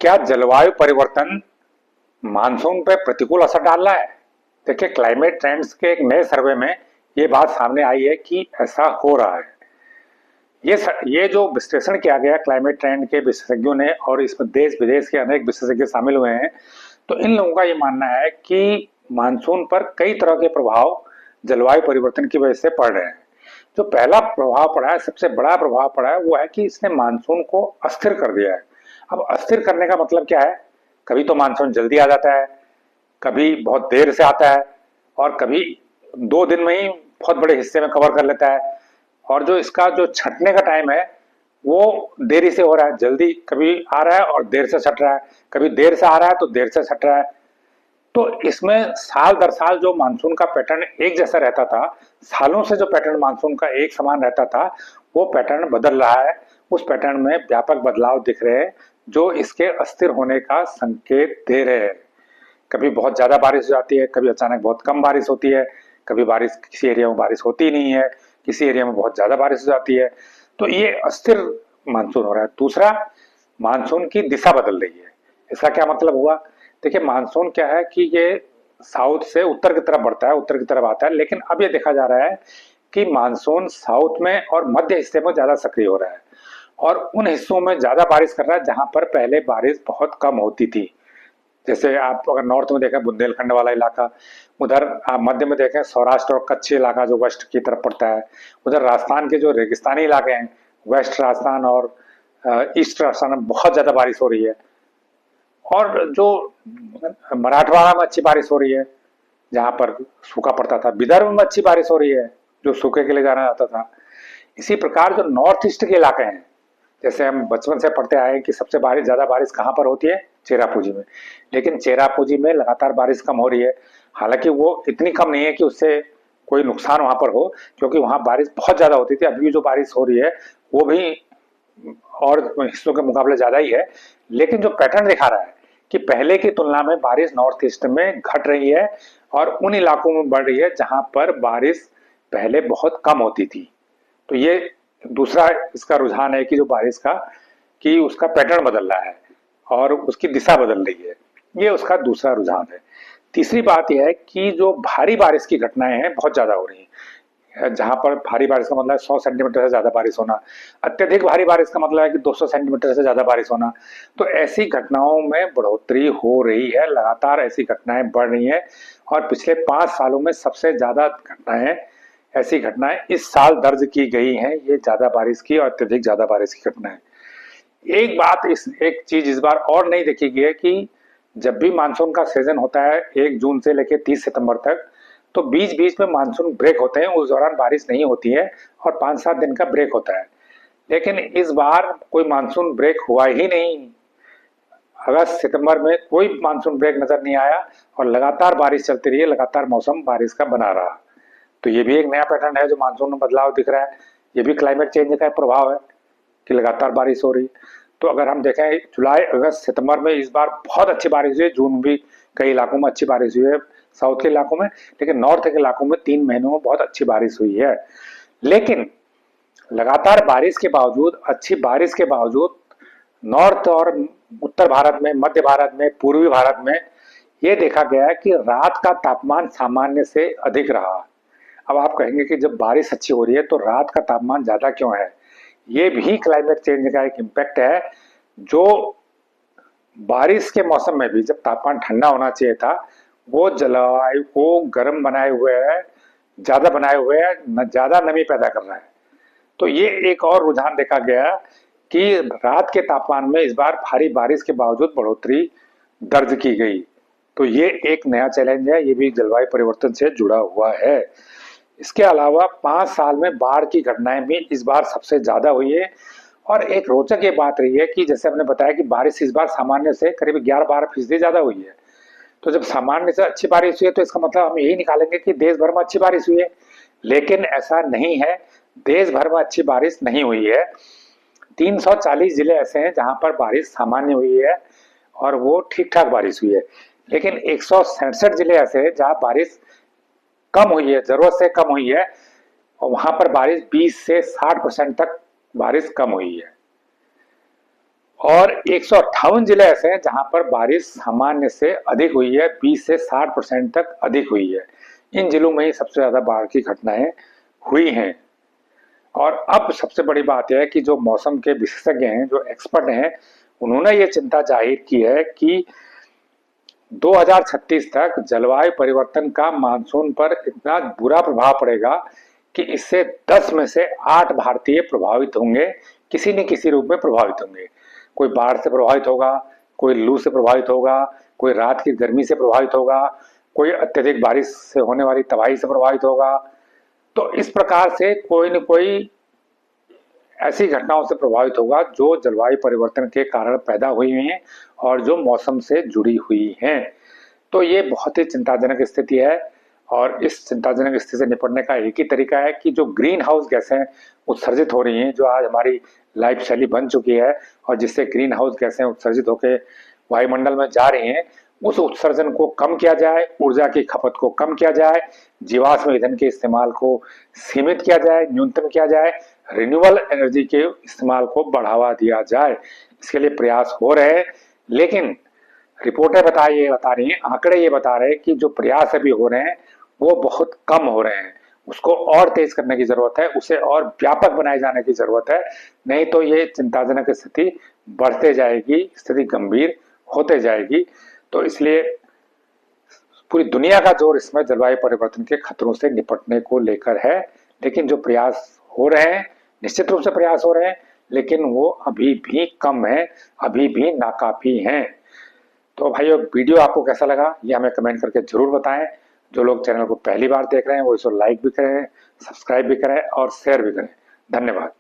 क्या जलवायु परिवर्तन मानसून पे प्रतिकूल असर डाल रहा है? देखिए, क्लाइमेट ट्रेंड्स के एक नए सर्वे में ये बात सामने आई है कि ऐसा हो रहा है। ये जो विश्लेषण किया गया क्लाइमेट ट्रेंड के विशेषज्ञों ने, और इसमें देश विदेश के अनेक विशेषज्ञ शामिल हुए हैं, तो इन लोगों का ये मानना है कि मानसून पर कई तरह के प्रभाव जलवायु परिवर्तन की वजह से पड़ रहे हैं। जो पहला प्रभाव पड़ा है, सबसे बड़ा प्रभाव पड़ा है, वो है कि इसने मानसून को अस्थिर कर दिया है। अब अस्थिर करने का मतलब क्या है? कभी तो मानसून जल्दी आ जाता है, कभी बहुत देर से आता है, और कभी 2 दिन में ही बहुत बड़े हिस्से में कवर कर लेता है। और जो इसका जो छटने का टाइम है वो देरी से हो रहा है, जल्दी कभी आ रहा है और देर से छट रहा है, कभी देर से आ रहा है तो देर से छट रहा है। तो इसमें साल दर साल जो मानसून का पैटर्न एक जैसा रहता था, सालों से जो पैटर्न मानसून का एक समान रहता था, वो पैटर्न बदल रहा है। उस पैटर्न में व्यापक बदलाव दिख रहे हैं जो इसके अस्थिर होने का संकेत दे रहे हैं। कभी बहुत ज्यादा बारिश हो जाती है, कभी अचानक बहुत कम बारिश होती है, कभी बारिश किसी एरिया में बारिश होती नहीं है, किसी एरिया में बहुत ज्यादा बारिश हो जाती है। तो ये अस्थिर मानसून हो रहा है। दूसरा, मानसून की दिशा बदल रही है। इसका क्या मतलब हुआ? देखिए, मानसून क्या है कि ये साउथ से उत्तर की तरफ बढ़ता है, उत्तर की तरफ आता है, लेकिन अब ये देखा जा रहा है कि मानसून साउथ में और मध्य हिस्से में ज्यादा सक्रिय हो रहा है, और उन हिस्सों में ज्यादा बारिश कर रहा है जहां पर पहले बारिश बहुत कम होती थी। जैसे आप अगर नॉर्थ में देखें, बुंदेलखंड वाला इलाका, उधर आप मध्य में देखें, सौराष्ट्र और कच्छ इलाका जो वेस्ट की तरफ पड़ता है, उधर राजस्थान के जो रेगिस्तानी इलाके हैं, वेस्ट राजस्थान और ईस्ट राजस्थान में बहुत ज्यादा बारिश हो रही है। और जो मराठवाड़ा में अच्छी बारिश हो रही है, जहां पर सूखा पड़ता था, विदर्भ में अच्छी बारिश हो रही है जो सूखे के लिए जाना जाता था। इसी प्रकार जो नॉर्थ ईस्ट के इलाके हैं, जैसे हम बचपन से पढ़ते आए कि सबसे ज्यादा बारिश कहाँ पर होती है? चेरापूंजी में। लेकिन चेरापूंजी में लगातार बारिश कम हो रही है। हालांकि वो इतनी कम नहीं है कि उससे कोई नुकसान वहां पर हो, क्योंकि वहां बारिश बहुत ज्यादा होती थी। अभी जो बारिश हो रही है वो भी और हिस्सों के मुकाबले ज्यादा ही है। लेकिन जो पैटर्न दिखा रहा है कि पहले की तुलना में बारिश नॉर्थ ईस्ट में घट रही है और उन इलाकों में बढ़ रही है जहां पर बारिश पहले बहुत कम होती थी। तो ये दूसरा इसका रुझान है कि जो बारिश का कि उसका पैटर्न बदल रहा है और उसकी दिशा बदल रही है। ये उसका दूसरा रुझान है। तीसरी बात यह है कि जो भारी बारिश की घटनाएं हैं बहुत ज्यादा हो रही हैं। जहां पर भारी बारिश का मतलब है 100 सेंटीमीटर से ज्यादा बारिश होना, अत्यधिक भारी बारिश का मतलब है कि 200 सेंटीमीटर से ज्यादा बारिश होना। तो ऐसी घटनाओं में बढ़ोतरी हो रही है, लगातार ऐसी घटनाएं बढ़ रही हैं, और पिछले 5 सालों में सबसे ज्यादा ऐसी घटनाएं इस साल दर्ज की गई हैं। ये ज्यादा बारिश की और अत्यधिक ज्यादा बारिश की घटनाएं। एक चीज इस बार और नहीं देखी गई है कि जब भी मानसून का सीजन होता है 1 जून से लेकर 30 सितंबर तक, तो बीच बीच में मानसून ब्रेक होते हैं, उस दौरान बारिश नहीं होती है और 5-7 दिन का ब्रेक होता है। लेकिन इस बार कोई मानसून ब्रेक हुआ ही नहीं। अगस्त सितंबर में कोई मानसून ब्रेक नजर नहीं आया और लगातार बारिश चलती रही है, लगातार मौसम बारिश का बना रहा। तो ये भी एक नया पैटर्न है जो मानसून में बदलाव दिख रहा है। ये भी क्लाइमेट चेंज का प्रभाव है कि लगातार बारिश हो रही है। तो अगर हम देखें, जुलाई अगस्त सितंबर में इस बार बहुत अच्छी बारिश हुई है, जून भी कई इलाकों में अच्छी बारिश हुई है, साउथ के इलाकों में, लेकिन नॉर्थ के इलाकों में 3 महीनों में बहुत अच्छी बारिश हुई है। लेकिन लगातार बारिश के बावजूद, अच्छी बारिश के बावजूद, नॉर्थ और उत्तर भारत में, मध्य भारत में, पूर्वी भारत में ये देखा गया है कि रात का तापमान सामान्य से अधिक रहा। अब आप कहेंगे कि जब बारिश अच्छी हो रही है तो रात का तापमान ज्यादा क्यों है? ये भी क्लाइमेट चेंज का एक इम्पैक्ट है। जो बारिश के मौसम में भी जब तापमान ठंडा होना चाहिए था, वो जलवायु को गर्म बनाए हुए है, ज्यादा बनाए हुए है, ज्यादा नमी पैदा कर रहा है। तो ये एक और रुझान देखा गया कि रात के तापमान में इस बार भारी बारिश के बावजूद बढ़ोतरी दर्ज की गई। तो ये एक नया चैलेंज है, ये भी जलवायु परिवर्तन से जुड़ा हुआ है। इसके अलावा 5 साल में बाढ़ की घटनाएं भी इस बार सबसे ज्यादा हुई है। और एक रोचक ये बात रही है कि जैसे हमने बताया कि बारिश इस बार सामान्य से करीब 11-12% ज्यादा हुई है। तो जब सामान्य से अच्छी बारिश हुई है तो इसका मतलब हम यही निकालेंगे कि देश भर में अच्छी बारिश हुई है। लेकिन ऐसा नहीं है, देश भर में अच्छी बारिश नहीं हुई है। 340 जिले ऐसे हैं जहां पर बारिश सामान्य हुई है और वो ठीक ठाक बारिश हुई है। लेकिन 167 जिले ऐसे हैं जहां बारिश कम हुई है, जरूरत से कम हुई है, और वहां पर बारिश 20 से 60% तक बारिश कम हुई है। और 158 जिले ऐसे हैं जहां पर बारिश सामान्य से अधिक हुई है, 20 से 60% तक अधिक हुई है। इन जिलों में ही सबसे ज्यादा बाढ़ की घटनाएं हुई हैं। और अब सबसे बड़ी बात यह है कि जो मौसम के विशेषज्ञ हैं, जो एक्सपर्ट हैं, उन्होंने ये चिंता जाहिर की है कि 2036 तक जलवायु परिवर्तन का मानसून पर इतना बुरा प्रभाव पड़ेगा कि इससे 10 में से 8 भारतीय प्रभावित होंगे, किसी न किसी रूप में प्रभावित होंगे। कोई बाढ़ से प्रभावित होगा, कोई लू से प्रभावित होगा, कोई रात की गर्मी से प्रभावित होगा, कोई अत्यधिक बारिश से होने वाली तबाही से प्रभावित होगा। तो इस प्रकार से कोई न कोई ऐसी घटनाओं से प्रभावित होगा जो जलवायु परिवर्तन के कारण पैदा हुई हैं और जो मौसम से जुड़ी हुई हैं। तो ये बहुत ही चिंताजनक स्थिति है और इस चिंताजनक स्थिति से निपटने का एक ही तरीका है कि जो ग्रीन हाउस गैसें उत्सर्जित हो रही हैं, जो आज हमारी लाइफ शैली बन चुकी है और जिससे ग्रीन हाउस गैसें उत्सर्जित होकर वायुमंडल में जा रही हैं, उस उत्सर्जन को कम किया जाए, ऊर्जा की खपत को कम किया जाए, जीवाश्म ईंधन के इस्तेमाल को सीमित किया जाए, न्यूनतम किया जाए, रिन्यूएबल एनर्जी के इस्तेमाल को बढ़ावा दिया जाए। इसके लिए प्रयास हो रहे हैं, लेकिन रिपोर्टें बता रही हैं, आंकड़े ये बता रहे हैं कि जो प्रयास अभी हो रहे हैं वो बहुत कम हो रहे हैं। उसको और तेज करने की जरूरत है, उसे और व्यापक बनाए जाने की जरूरत है, नहीं तो ये चिंताजनक स्थिति बढ़ते जाएगी, स्थिति गंभीर होते जाएगी। तो इसलिए पूरी दुनिया का जोर इसमें जलवायु परिवर्तन के खतरों से निपटने को लेकर है। लेकिन जो प्रयास हो रहे हैं, निश्चित रूप से प्रयास हो रहे हैं, लेकिन वो अभी भी कम है, अभी भी नाकाफी हैं। तो भाइयों, वीडियो आपको कैसा लगा ये हमें कमेंट करके जरूर बताएं। जो लोग चैनल को पहली बार देख रहे हैं वो इसे लाइक भी करें, सब्सक्राइब भी करें और शेयर भी करें। धन्यवाद।